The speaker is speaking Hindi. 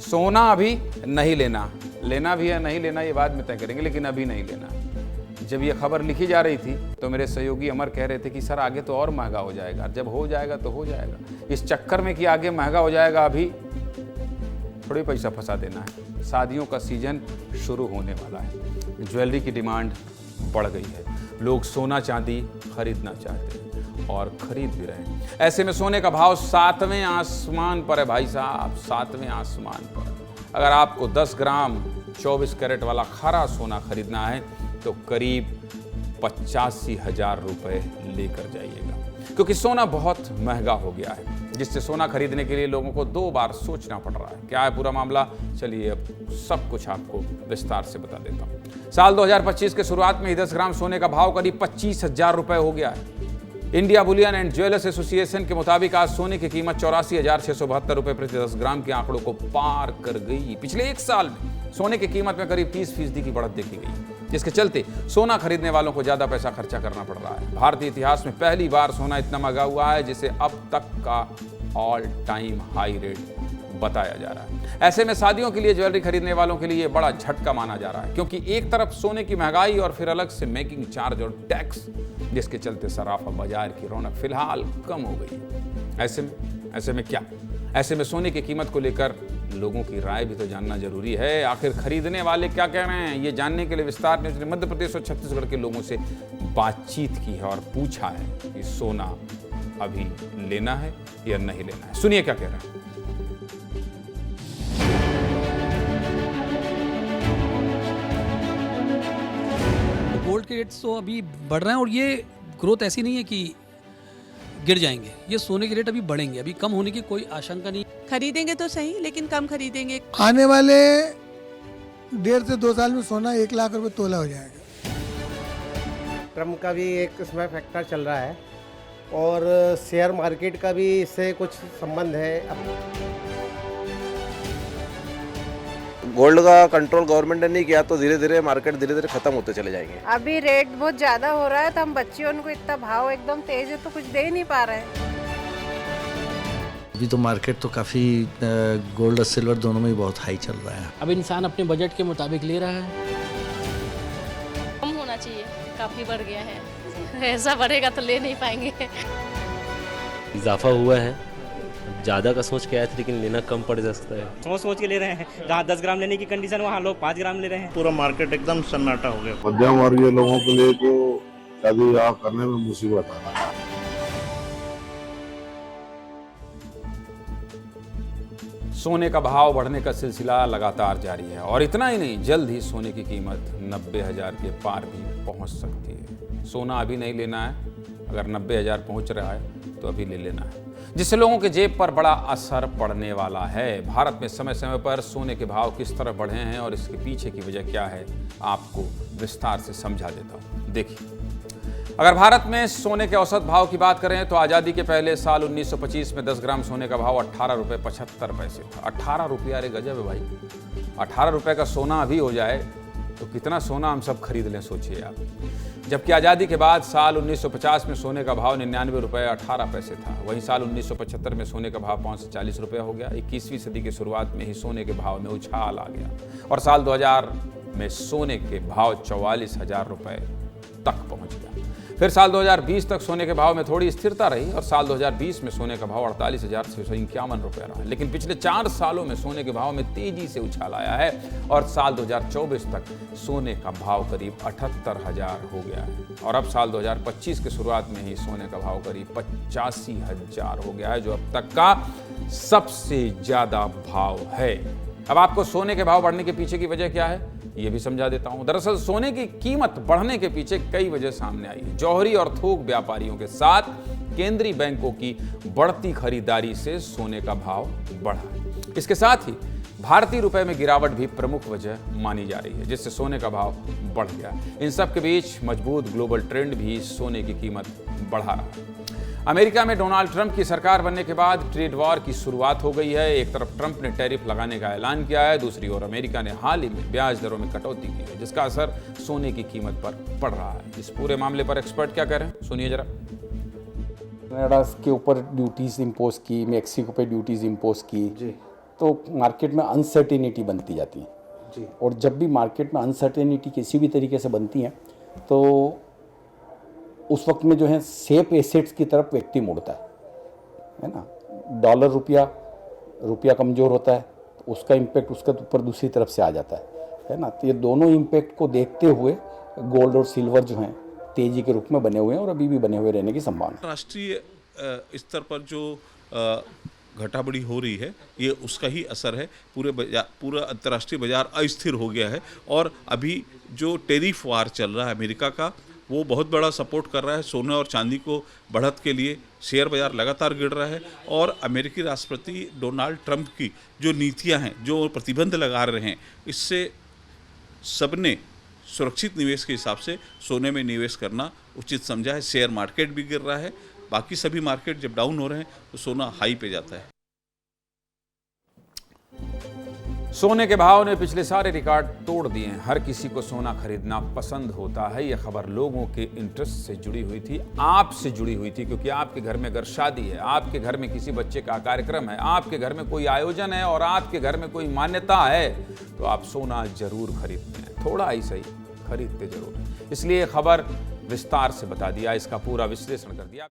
सोना अभी नहीं लेना, लेना भी है नहीं लेना ये बाद में तय करेंगे, लेकिन अभी नहीं लेना। जब ये खबर लिखी जा रही थी तो मेरे सहयोगी अमर कह रहे थे कि सर आगे तो और महंगा हो जाएगा, जब हो जाएगा तो हो जाएगा। इस चक्कर में कि आगे महंगा हो जाएगा, अभी थोड़ी पैसा फंसा देना है। शादियों का सीजन शुरू होने वाला है, ज्वेलरी की डिमांड बढ़ गई है, लोग सोना चांदी खरीदना चाहते हैं और खरीद भी रहे हैं। ऐसे में सोने का भाव 7वें आसमान पर है भाई साहब, 7वें आसमान पर। अगर आपको 10 ग्राम 24 कैरेट वाला खरा सोना खरीदना है तो करीब 85,000 रुपये लेकर जाइएगा, क्योंकि सोना बहुत महंगा हो गया है, जिससे सोना खरीदने के लिए लोगों को 2 बार सोचना पड़ रहा है। क्या है पूरा मामला, चलिए अब सब कुछ आपको विस्तार से बता देता हूँ। साल 2025 के शुरुआत में ही 10 ग्राम सोने का भाव करीब 25,000 रुपये हो गया है। India Boolean and jewellers association के मुताबिक आज सोने की कीमत 84,672 रुपये प्रति 10 ग्राम के आंकड़ों को पार कर गई। पिछले 1 साल में सोने की कीमत में करीब 30% की बढ़त देखी गई, जिसके चलते सोना खरीदने वालों को ज्यादा पैसा खर्चा करना पड़ रहा है। भारतीय इतिहास में पहली बार सोना इतना महंगा हुआ है जिसे अब तक का ऑल टाइम हाई रेट बताया जा रहा है। ऐसे में शादियों के लिए ज्वेलरी खरीदने वालों के लिए बड़ा झटका माना जा रहा है, क्योंकि एक तरफ सोने की महंगाई और फिर अलग से मेकिंग चार्ज और टैक्स, जिसके चलते सराफा बाजार की रौनक फिलहाल कम हो गई है। ऐसे में क्या, ऐसे में सोने की कीमत को लेकर लोगों की राय भी तो जानना जरूरी है। आखिर खरीदने वाले क्या कह रहे हैं, ये जानने के लिए विस्तार ने मध्य प्रदेश और छत्तीसगढ़ के लोगों से बातचीत की है और पूछा है कि सोना अभी लेना है या नहीं लेना है। सुनिए क्या कह रहे हैं। गोल्ड के रेट्स तो अभी बढ़ रहे हैं और ये ग्रोथ ऐसी नहीं है कि गिर जाएंगे, ये सोने के रेट अभी बढ़ेंगे, अभी कम होने की कोई आशंका नहीं। खरीदेंगे तो सही, लेकिन कम खरीदेंगे। आने वाले 1.5 से 2 साल में सोना 1 लाख रुपए तोला हो जाएगा। ट्रम्प का भी एक इसमें फैक्टर चल रहा है और शेयर मार्केट का भी इससे कुछ संबंध है। गोल्ड का कंट्रोल गवर्नमेंट ने नहीं किया तो धीरे धीरे मार्केट धीरे धीरे खत्म होते चले जाएंगे। अभी रेट बहुत ज्यादा हो रहा है तो हम बच्चियों को इतना भाव एकदम तेज है तो कुछ दे नहीं पा रहे हैं। अभी तो मार्केट तो काफ़ी गोल्ड और सिल्वर दोनों में ही बहुत हाई चल रहा है। अब इंसान अपने बजट के मुताबिक ले रहा है। कम होना चाहिए, काफ़ी बढ़ गया है, ऐसा बढ़ेगा तो ले नहीं पाएंगे। इजाफा हुआ है, ज़्यादा का सोच के आए थे लेकिन लेना कम पड़ सकता है। सोच के ले रहे हैं, जहाँ 10 ग्राम लेने की कंडीशन वहाँ लोग 5 ग्राम ले रहे हैं। पूरा मार्केट एकदम सन्नाटा हो गया। मध्यम वर्गीय लोगों के लिए तो शादी ब्याह करने में मुसीबत आ रहा है। सोने का भाव बढ़ने का सिलसिला लगातार जारी है और इतना ही नहीं, जल्द ही सोने की कीमत 90,000 के पार भी पहुंच सकती है। सोना अभी नहीं लेना है, अगर 90,000 पहुंच रहा है तो अभी ले लेना है, जिससे लोगों के जेब पर बड़ा असर पड़ने वाला है। भारत में समय समय पर सोने के भाव किस तरह बढ़े हैं और इसके पीछे की वजह क्या है, आपको विस्तार से समझा देता हूँ। देखिए, अगर भारत में सोने के औसत भाव की बात करें तो आज़ादी के पहले साल 1925 में 10 ग्राम सोने का भाव 18 रुपये 75 पैसे था। 18 रुपये, अरे गजब है भाई। 18 रुपये का सोना अभी हो जाए तो कितना सोना हम सब खरीद लें, सोचिए आप। जबकि आज़ादी के बाद साल 1950 में सोने का भाव 99 रुपये 18 पैसे था। वहीं साल 1975 में सोने का भाव 540 रुपये हो गया। 21वीं सदी की शुरुआत में ही सोने के भाव में उछाल आ गया और साल 2000 में सोने के भाव 44,000 रुपये तक पहुंच गया। फिर साल 2020 तक सोने के भाव में थोड़ी स्थिरता रही और साल 2020 में सोने का भाव 48,651 रुपये रहा। लेकिन पिछले 4 सालों में सोने के भाव में तेजी से उछाल आया है और साल 2024 तक सोने का भाव करीब 78,000 हो गया है और अब साल 2025 के शुरुआत में ही सोने का भाव करीब 85,000 हो गया है, जो अब तक का सबसे ज़्यादा भाव है। अब आपको सोने के भाव बढ़ने के पीछे की वजह क्या है, ये भी समझा देता हूं। दरअसल सोने की कीमत बढ़ने के पीछे कई वजह सामने आई है। जौहरी और थोक व्यापारियों के साथ केंद्रीय बैंकों की बढ़ती खरीदारी से सोने का भाव बढ़ा है। इसके साथ ही भारतीय रुपए में गिरावट भी प्रमुख वजह मानी जा रही है, जिससे सोने का भाव बढ़ गया। इन सब के बीच मजबूत ग्लोबल ट्रेंड भी सोने की कीमत बढ़ा रहा है। अमेरिका में डोनाल्ड ट्रंप की सरकार बनने के बाद ट्रेड वॉर की शुरुआत हो गई है। एक तरफ ट्रंप ने टैरिफ लगाने का ऐलान किया है, दूसरी ओर अमेरिका ने हाल ही में ब्याज दरों में कटौती की है, जिसका असर सोने की कीमत पर पड़ रहा है। इस पूरे मामले पर एक्सपर्ट क्या कह रहे हैं, सुनिए जरा। कनाडा के ऊपर ड्यूटीज इम्पोज की, मेक्सिको पे ड्यूटीज इम्पोज की जी, तो मार्केट में अनसर्टेनिटी बनती जाती है जी। और जब भी मार्केट में अनसर्टेनिटी किसी भी तरीके से बनती है तो उस वक्त में जो है सेफ एसेट्स की तरफ व्यक्ति मुड़ता है ना। डॉलर रुपया कमज़ोर होता है तो उसका इम्पेक्ट उसके ऊपर दूसरी तरफ से आ जाता है ना। तो ये दोनों इम्पेक्ट को देखते हुए गोल्ड और सिल्वर जो हैं तेजी के रूप में बने हुए हैं और अभी भी बने हुए रहने की संभावना। राष्ट्रीय स्तर पर जो घटा बढ़ी हो रही है ये उसका ही असर है। पूरा अंतर्राष्ट्रीय बाजार अस्थिर हो गया है और अभी जो टेरिफ वार चल रहा है अमेरिका का वो बहुत बड़ा सपोर्ट कर रहा है सोने और चांदी को बढ़त के लिए। शेयर बाजार लगातार गिर रहा है और अमेरिकी राष्ट्रपति डोनाल्ड ट्रंप की जो नीतियां हैं, जो प्रतिबंध लगा रहे हैं, इससे सबने सुरक्षित निवेश के हिसाब से सोने में निवेश करना उचित समझा है। शेयर मार्केट भी गिर रहा है, बाकी सभी मार्केट जब डाउन हो रहे हैं तो सोना हाई पे जाता है। सोने के भाव ने पिछले सारे रिकॉर्ड तोड़ दिए हैं। हर किसी को सोना खरीदना पसंद होता है। यह खबर लोगों के इंटरेस्ट से जुड़ी हुई थी, आपसे जुड़ी हुई थी, क्योंकि आपके घर में अगर शादी है, आपके घर में किसी बच्चे का कार्यक्रम है, आपके घर में कोई आयोजन है और आपके घर में कोई मान्यता है तो आप सोना जरूर खरीदते हैं। थोड़ा ही सही, खरीदते जरूर हैं। इसलिए खबर विस्तार से बता दिया, इसका पूरा विश्लेषण कर दिया।